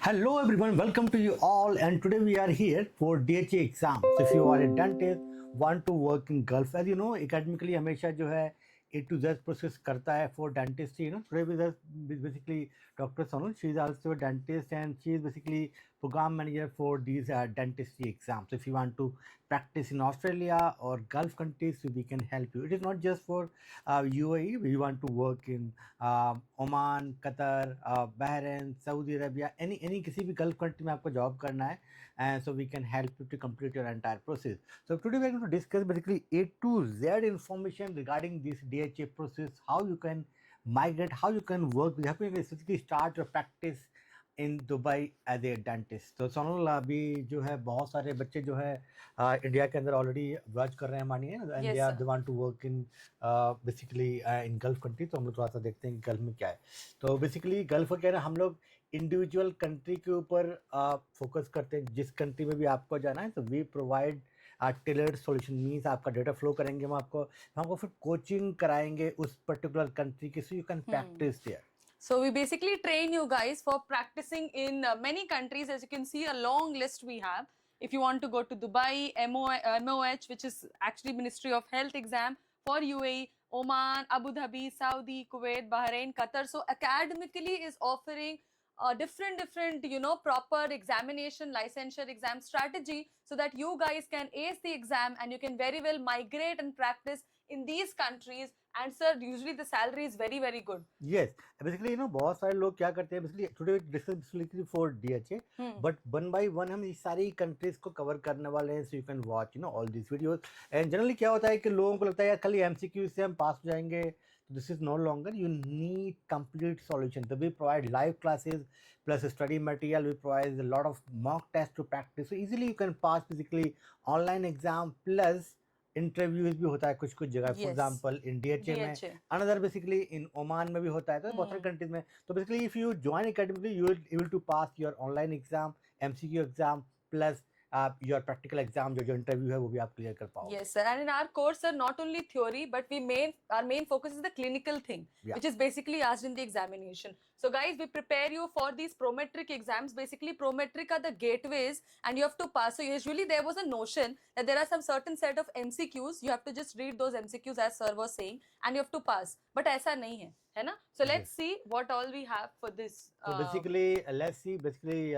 Hello everyone, welcome to you all, and today we are here for DHA exam. So if you are a dentist, want to work in Gulf, as you know, academically हमेशा जो है A to Z process करता है for dentistry. Today with us is basically Dr. Sonal. She is also a dentist and she is basically program manager for these dentistry exams. So if you want to practice in Australia or Gulf countries, so we can help you. It is not just for UAE. We want to work in Oman, Qatar, Bahrain, Saudi Arabia, any किसी भी gulf country में आपको job करना है, and so we can help you to complete your entire process. So today we are going to discuss basically A to Z information regarding this DHA process, how you can migrate, how you can work, how you can basically start your practice in Dubai as a dentist. तो सोनल, अभी जो है बहुत सारे बच्चे जो है India के अंदर ऑलरेडी वर्क कर रहे हैं, मानिए, and they want to work in basically in gulf country. तो हम लोग थोड़ा सा देखते हैं कि गल्फ में क्या है. तो बेसिकली गल्फ क्या है, हम लोग इंडिविजुअल कंट्री के ऊपर फोकस करते हैं. जिस कंट्री में भी आपको जाना है तो we provide tailored solution. Means आपका डेटा फ्लो करेंगे हम आपको फिर कोचिंग कराएंगे उस पर्टिकुलर कंट्री की, so you can practice there. So we basically train you guys for practicing in many countries. As you can see, a long list we have. If you want to go to Dubai, MOH, which is actually Ministry of Health exam, for UAE, Oman, Abu Dhabi, Saudi, Kuwait, Bahrain, Qatar. So academically is offering different proper examination, licensure exam strategy, so that you guys can ace the exam and you can very well migrate and practice in these countries. And sir, usually the salary is very good. Yes, basically बहुत सारे लोग क्या करते हैं, basically today discuss basically for DHA, but one by one हम इस सारी countries को cover करने वाले हैं. So you can watch all these videos. And generally क्या होता है कि लोगों को लगता है यार खाली MCQ से हम पास हो जाएंगे. This is no longer. You need complete solution. So we provide live classes plus study material. We provide a lot of mock tests to practice. So easily you can pass basically online exam plus interviews भी होता है कुछ कुछ जगह. For example in DHA में, another basically in Oman में भी होता है. तो बहुत सारे कंट्रीज में. तो basically if you join academy you will able to pass your online exam, MCQ exam plus your practical exam, जो इंटरव्यू है वो भी आप क्लियर कर पाओगे. Yes sir, and in our course sir, not only theory but our main focus is the clinical thing, which is basically asked in the examination. So guys, we prepare you for these prometric exams. Basically prometric are the gateways and you have to pass. So usually there was a notion that there are some certain set of MCQs, you have to just read those MCQs as sir was saying and you have to pass, but ऐसा नहीं है ना. So let's see what all we have for this. So basically let's see basically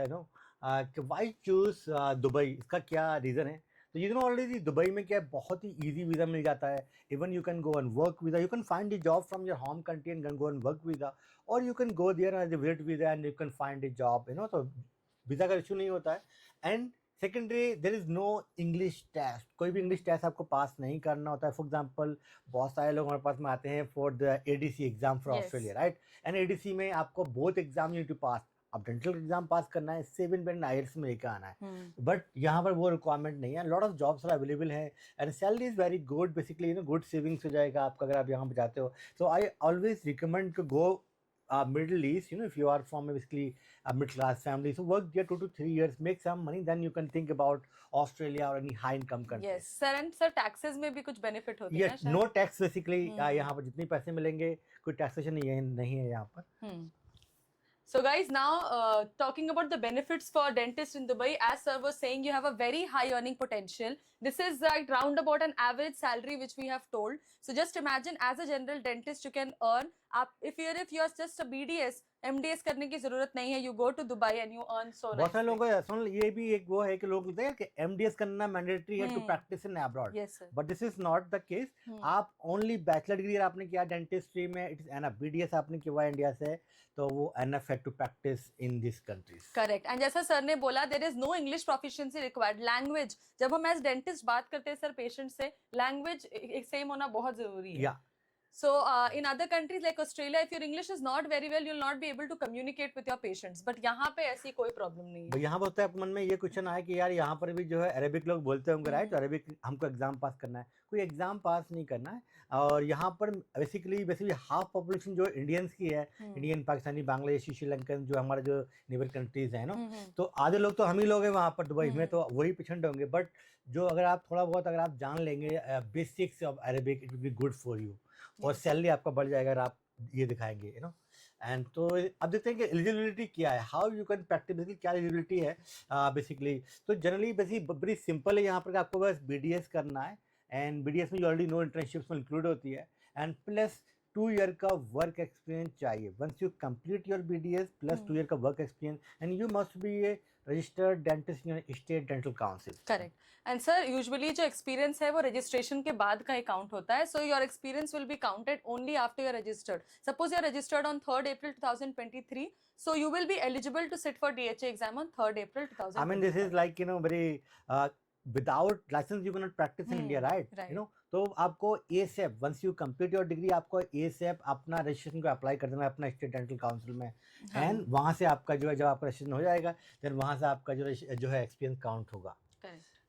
why choose Dubai, इसका क्या reason है. तो you know already Dubai में क्या है, बहुत ही इजी वीज़ा मिल जाता है. Even you can go and work visa, you can find a job from your home country and go and work visa, और you can go there as a visit visa and you can find a job. तो visa का issue नहीं होता है. And secondary, there is no English test. कोई भी English test आपको पास नहीं करना होता है. फॉर एग्जाम्पल बहुत सारे लोग हमारे पास में आते हैं for the ADC exam for Australia, right. And ADC में आपको both exam you need to pass. अब डेंटल एग्जाम पास करना है, 7 बैंड IELTS में लेकर आना है, बट यहाँ पर वो रिक्वायरमेंट नहीं है. Lot of jobs are available है and salary is very good. Basically good savings हो जाएगा आपका अगर आप यहाँ पर जाते हो. So I always recommend to go Middle East, if you are from basically a middle class family, so work there 2 to 3 years, make some money, then you can think about Australia or any high income country. Yes sir, and sir taxes में भी कुछ benefit होती है. Yes, no tax basically. यहाँ पर जितने पैसे मिलेंगे कोई taxation नहीं है यहाँ पर. So guys, now talking about the benefits for dentists in Dubai, as sir was saying, you have a very high earning potential. This is like round about an average salary which we have told. So just imagine as a general dentist you can earn if you're just a BDS, MDS करने की जरूरत नहीं है. You go to Dubai and you earn so बहुत सारे लोगों को सुन, ये भी एक वो है कि लोग बोलते हैं कि MDS करना मैंडेटरी है to practice in abroad. But this is not the case. आप ओनली बैचलर डिग्री आपने किया डेंटिस्ट्री में, इट इज एनफ. BDS आपने किया इंडिया से, तो वो एनफ है to practice in this countries. Correct. And जैसा सर ने बोला, there is no English proficiency required. Language, जब हम एज डेंटिस्ट बात करते हैं सर पेशेंट से, लैंग्वेज सेम होना बहुत जरूरी है. So in other countries like Australia, if your English is not very well, you'll not be able to communicate with your patients. But यहाँ पे ऐसी कोई प्रॉब्लम नहीं है. यहाँ होता है मन में ये क्वेश्चन आया कि यार यहाँ पर भी जो है अरेबिक लोग बोलते होंगे, राइट. अरेबिक हमको एग्जाम पास करना है. कोई एग्जाम पास नहीं करना है. और यहाँ पर बेसिकली हाफ पॉपुलेशन जो इंडियंस की है, इंडियन, पाकिस्तानी, बांग्लादेशी, श्रीलंकन, जो हमारे जो नेबर कंट्रीज हैं तो आधे लोग तो हम ही लोग हैं वहाँ पर दुबई में, तो वही पेशेंट होंगे. बट जो अगर आप थोड़ा बहुत अगर आप जान लेंगे basics of Arabic, it will be good for you. और सैलरी आपका बढ़ जाएगा अगर आप ये दिखाएंगे. एंड तो अब देखते हैं कि एलिजिबिलिटी क्या है, how you can practise, basically क्या एलिजिबिलिटी है बेसिकली। तो जनरली बेसिकली बड़ी सिंपल है, यहाँ पर आपको बस BDS करना है, एंड BDS में यू ऑलरेडी नो इंटर्नशिप्स में इंक्लूड होती है, एंड प्लस 2 ईयर का वर्क एक्सपीरियंस चाहिए। Once you complete your BDS plus 2 year का work experience, and you must be a registered dentist in state dental council. Correct. And sir usually जो experience है वो registration के बाद का count होता है, so your experience will be counted only after you are registered. Suppose you are registered on 3rd April 2023, so you will be eligible to sit for DHA exam on 3rd April 2023. I mean, this is like, very without license you cannot practice in India, right? right. तो आपको ASAP, once you complete your degree, आपको ASAP अपना registration को apply कर देना है अपना state dental council में, एंड वहाँ से आपका जो है, जब आपका रजिस्ट्रेशन हो जाएगा, देन वहाँ से आपका जो है एक्सपीरियंस काउंट होगा।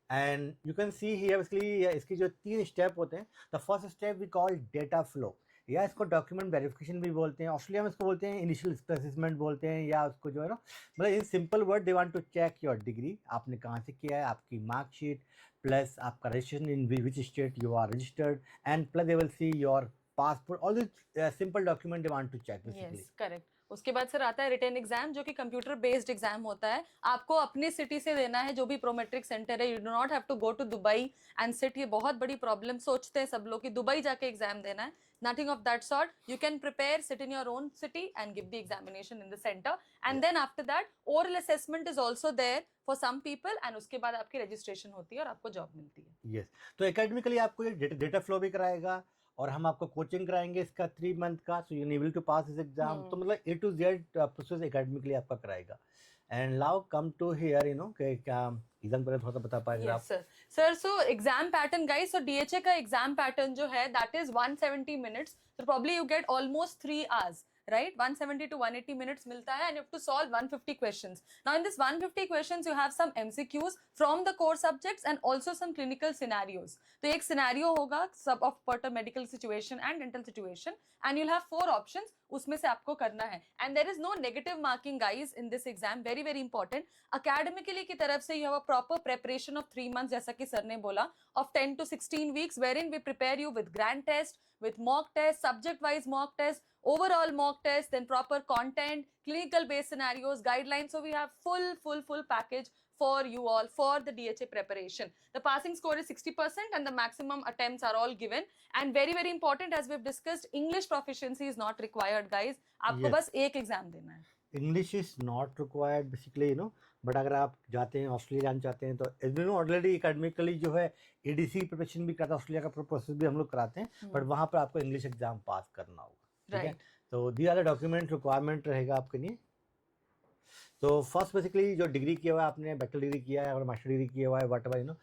And you can see here basically इसकी जो 3 स्टेप होते हैं। The first step we call data flow, या इसको डॉक्यूमेंट वेरिफिकेशन भी बोलते हैं, ऑस्ट्रेलिया में इसको बोलते हैं इनिशियल असेसमेंट बोलते हैं, या उसको जो है ना, मतलब in simple word they want to check your degree, आपने कहाँ से किया है, आपकी मार्कशीट प्लस आपका registration in which state you are registered, and plus they will see your passport, all this simple document they want to check basically. Correct. उसके बाद sir आता है रिटन एग्जाम, जो कि कंप्यूटर बेस्ड एग्जाम होता है, आपको अपने सिटी से देना है, जो भी प्रोमेट्रिक सेंटर है। You do not have to go to Dubai and sit. ये बहुत बड़ी प्रॉब्लम सोचते हैं सब लोग कि दुबई जाके एग्जाम देना है, nothing of that sort. You can prepare, sit in your own city and give the examination in the center, and then after that oral assessment is also there for some people, and उसके बाद आपकी registration होती है और आपको job मिलती है। Yes, तो एकेडमिकली आपको ये डेटा फ्लो भी कराएगा, और हम आपको कोचिंग कराएंगे इसका 3 मंथ का, so you able to pass this exam. तो मतलब A to Z process academically आपका कराएगा। And now come to here, कि क्या एग्जाम पर थोड़ा सा बता पाएंगे आप? Sir so exam pattern guys, so DHA का एग्जाम पैटर्न जो है that is 170 minutes, so probably you get almost 3 hours, right? 170 to 180 minutes मिलता है, and you have to solve 150 questions. Now in this 150 questions you have some MCQs from the core subjects and also some clinical scenarios. तो एक scenario होगा सब of per medical situation and dental situation, and you'll have 4 options, उसमें से आपको करना है। And there is no negative marking guys in this exam, very very important. Academically की तरफ से you have a proper preparation of 3 months, जैसा कि सर ने बोला, of 10 to 16 weeks, wherein we prepare you with grand test, with mock test, subject wise mock test, overall mock test, then proper content, clinical based scenarios, guidelines. So we have full package for you all for the DHA preparation. The passing score is 60% and the maximum attempts are all given. And very very important, as we've discussed, English proficiency is not required guys. आपको बस एक exam देना है। English is not required basically, but अगर आप जाते हैं Australia जाना चाहते हैं तो ऑलरेडी एकेडमिकली जो है ADC प्रिपरेशन भी करता है, ऑस्ट्रेलिया का प्रोसेस भी हम लोग कराते हैं, बट वहाँ पर आपको इंग्लिश एग्जाम पास करना होगा, ठीक है? तो दी वाला डॉक्यूमेंट रिक्वायरमेंट रहेगा आपके लिए। तो फर्स्ट बेसिकली जो डिग्री किया हुआ है आपने, बैचलर डिग्री किया है और मास्टर डिग्री किया हुआ है वट एवर,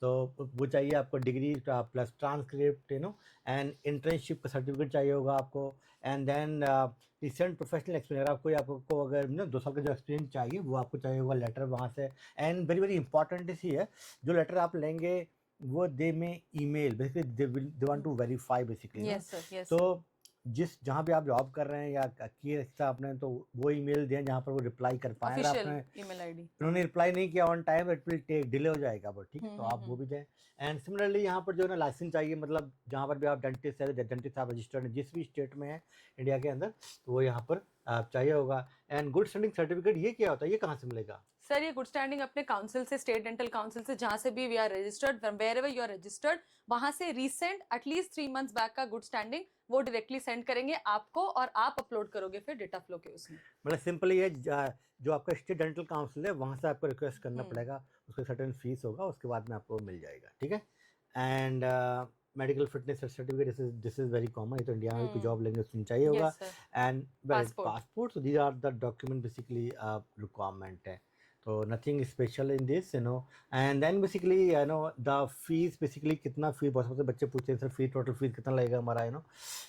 तो वो चाहिए आपको degree plus transcript, and internship का सर्टिफिकेट चाहिए होगा आपको, and then recent professional experience, आपको अगर 2 साल का जो एक्सपीरियंस चाहिए वो आपको चाहिए होगा लेटर वहाँ से। एंड वेरी वेरी इंपॉर्टेंट इसी है, जो लेटर आप लेंगे वो दे में email, basically they want to verify basically. तो जहाँ भी आप जॉब कर रहे हैं या किए आपने, तो वो ईमेल दें जहाँ पर वो रिप्लाई कर पाए। उन्होंने रिप्लाई नहीं किया on time, it will take delay हो जाएगा वो, ठीक है? तो आप वो भी दें। एंड सिमिलरली यहाँ पर जो है ना लाइसेंस चाहिए, मतलब जहाँ पर भी आप डेंटिस्ट है, डेंटिस्ट आप रजिस्टर्ड है जिस भी स्टेट में है इंडिया के अंदर, तो वो यहाँ पर आप चाहिए होगा। एंड गुड स्टैंडिंग सर्टिफिकेट ये क्या होता है, ये कहाँ से मिलेगा? सर ये गुड स्टैंडिंग अपने काउंसिल से, स्टेट डेंटल काउंसिल से, जहाँ से भी we are registered, wherever you are registered, वहाँ से रिसेंट एटलीस्ट 3 months बैक का गुड स्टैंडिंग वो डायरेक्टली सेंड करेंगे आपको, और आप अपलोड करोगे फिर डेटा फ्लो के उसमें। मतलब सिंपल ये जो आपका स्टेट डेंटल काउंसिल है वहाँ से आपको रिक्वेस्ट करना पड़ेगा, उसका सर्टेन फीस होगा, उसके बाद में आपको मिल जाएगा, ठीक है? And medical fitness certificate, this is very common, ये तो इंडिया में कोई जॉब लेंगे उसमें चाहिए होगा। And passport, so these are the document basically requirement है, तो nothing special in this, and then basically the fees, basically कितना फीस, बहुत से बच्चे पूछते हैं सर फीस, टोटल फीस कितना लगेगा हमारा,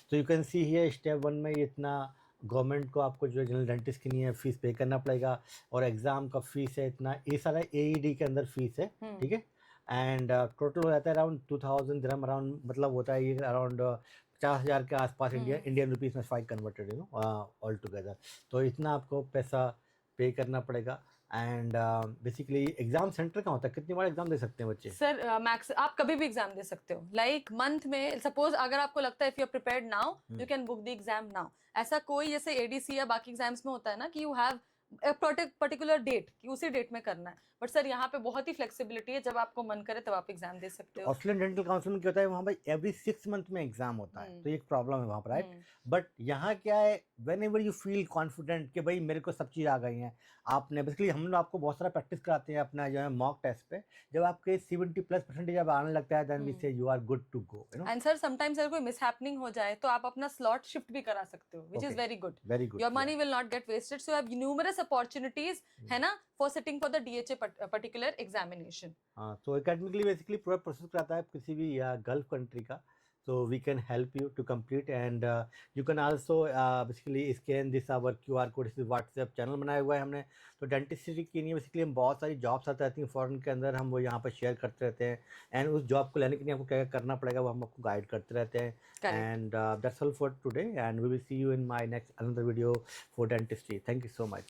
तो you can see here step 1 में इतना गवर्नमेंट को आपको जो जनरल डेंटिस्ट के लिए फीस पे करना पड़ेगा, और एग्ज़ाम का फीस है इतना, ये सारा AED के अंदर फीस है, ठीक है? एंड टोटल हो जाता है अराउंड 2000 दिरहम, अराउंड मतलब होता है ये अराउंड 50,000 के आसपास इंडियन रुपीज़ में 5 कन्वर्टेड ऑल टुगेदर, तो इतना आपको पैसा पे करना पड़ेगा। एंड बेसिकली एग्जाम सेंटर कहाँ होता है, कितनी बार एग्जाम दे सकते हैं बच्चे? सर मैक्स आप कभी भी एग्जाम दे सकते हो, लाइक मंथ में सपोज अगर आपको लगता है if you are prepared now you can book the exam now. ऐसा कोई जैसे एडीसी या बाकी एग्जाम्स में होता है ना कि यू हैव पर्टिकुलर डेट कि उसी डेट में करना है, बट सर यहाँ पे बहुत ही फ्लेक्सिबिलिटी है, जब आपको मन करे तब आप एग्जाम दे सकते हो। ऑस्ट्रेलियन डेंटल काउंसिल में क्या होता है, वहाँ भाई एवरी 6 मंथ में एग्जाम होता है, तो ये एक प्रॉब्लम है वहाँ पर, राइट? बट यहाँ क्या है, when ever you feel confident कि भाई मेरे को सब चीज़ आ गई हैं, आपने बेसिकली हम लोग आपको बहुत सारा प्रैक्टिस कराते हैं अपना जो है मॉक टेस्ट पे, जब आपके 70+% जब आने लगता है then we say you are good to go, you know. And sir sometimes अगर कोई मिसहैपनिंग हो जाए तो आप अपना स्लॉट शिफ्ट भी करा सकते हो, which is very good. Very good. Your money will not get wasted, so have numerous opportunities है ना for sitting for the DHA particular examination. हाँ, तो एकेडमिकली बेसिकली पूरा प्रोसेस कराता है किसी भी या गल्फ कंट्री का, so we can help you to complete and you can also basically scan this our QR code, इस WhatsApp चैनल बनाया हुआ है हमने, तो डेंटिस्ट्री की नहीं बेसिकली हम बहुत सारी जॉब्स आती रहती हैं फॉरेन के अंदर, हम वो यहाँ पर शेयर करते रहते हैं, एंड उस जॉब को लेने के लिए आपको क्या क्या करना पड़ेगा वो हम आपको गाइड करते रहते हैं। And that's all for today and we will see you in my next another video for dentistry. Thank you so much.